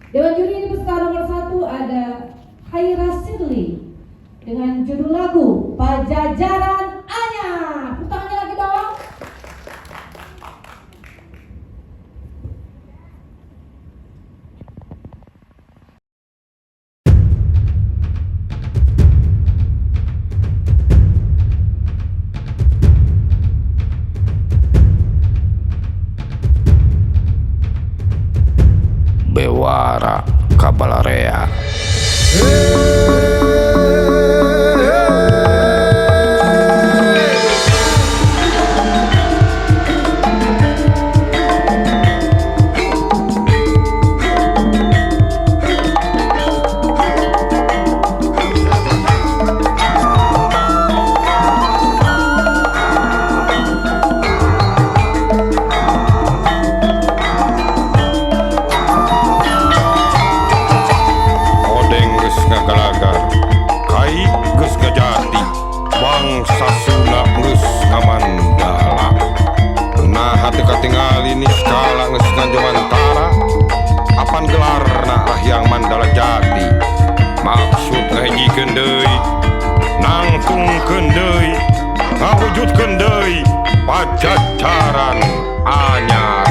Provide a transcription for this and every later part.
Dewan juri ini peserta nomor 1 ada Haira Sidli dengan judul lagu Pajajaran Anyar. Tangannya lagi dong. Bewara Kabalarea. Bangsa Sunda geus ngamandala. Nah hati katingal ini skala geus ngajomantara. Apan gelarna Rahyang Mandala Jati. Maksud ngahijikeun deui, nangtungkeun deui, ngawujudkeun deui Pajajaran Anyar.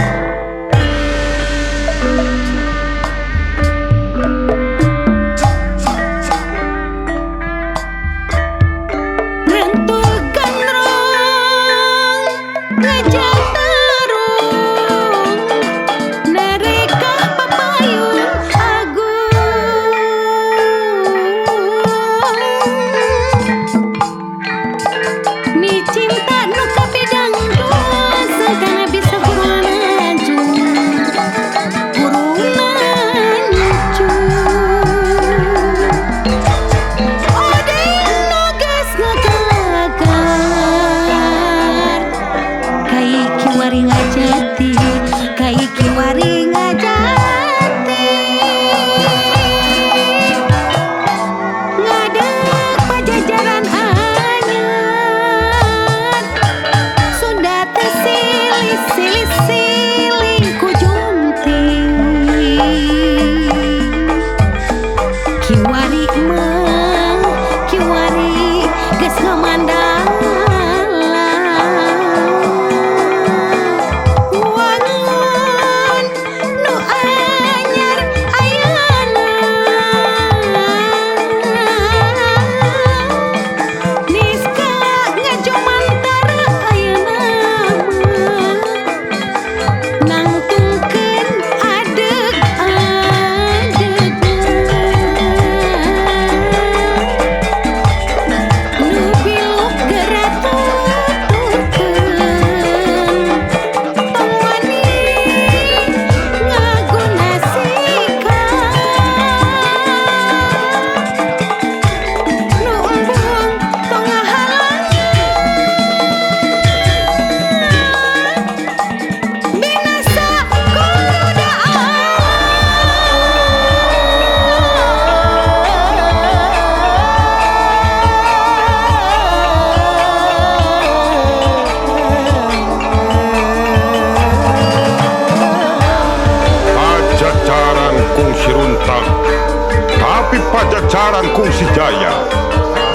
Tapi Pajajaran kungsi jaya.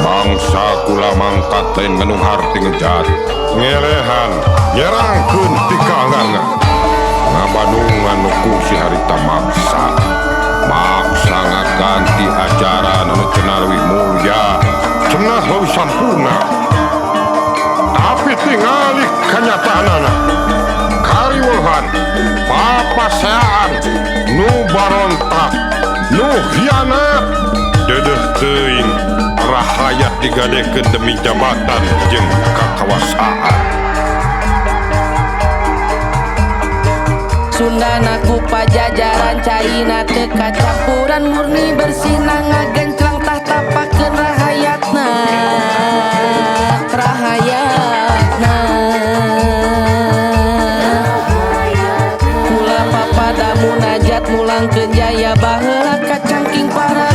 Bangsa kula mangkat lain ngenung harti ngejat, ngelehan nyerangkeun tikanganna. Ngabadungan nu kungsi harita maksa. Maksa ngaganti ajaran anu cenah leuwih mulya, cenah leuwih sampurna. Tapi tingali kanyataanana. Kariweuhan, papaseaan, nu barontak, nu hianat, dedeh teuing rahayat digadekeun demi jabatan jeung kakawasaan. Sundana ku Pajajaran caina teu kacampuran, murni bersih ngagenclang tahta pakeun rahayatna. Rahayatna kula papada munajat mulangkeun jaya baheula kacangking para